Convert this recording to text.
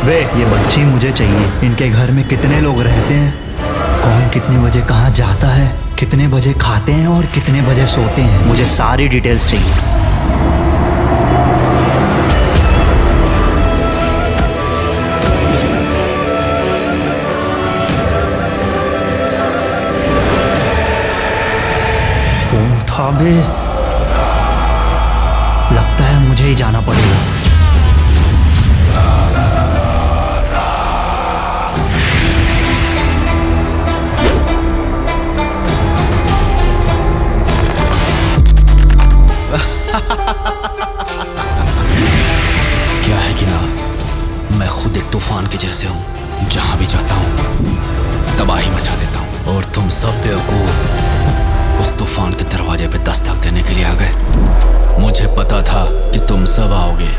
वे ये बच्ची मुझे चाहिए। इनके घर में कितने लोग रहते हैं, कौन कितने बजे कहाँ जाता है, कितने बजे खाते हैं और कितने बजे सोते हैं, मुझे सारी डिटेल्स चाहिए। फोन था बे, लगता है मुझे ही जाना पड़ेगा। क्या है कि ना, मैं खुद एक तूफान के जैसे हूं, जहां भी जाता हूं तबाही मचा देता हूं। और तुम सब बेवकूफ उस तूफान के दरवाजे पे दस्तक देने के लिए आ गए। मुझे पता था कि तुम सब आओगे,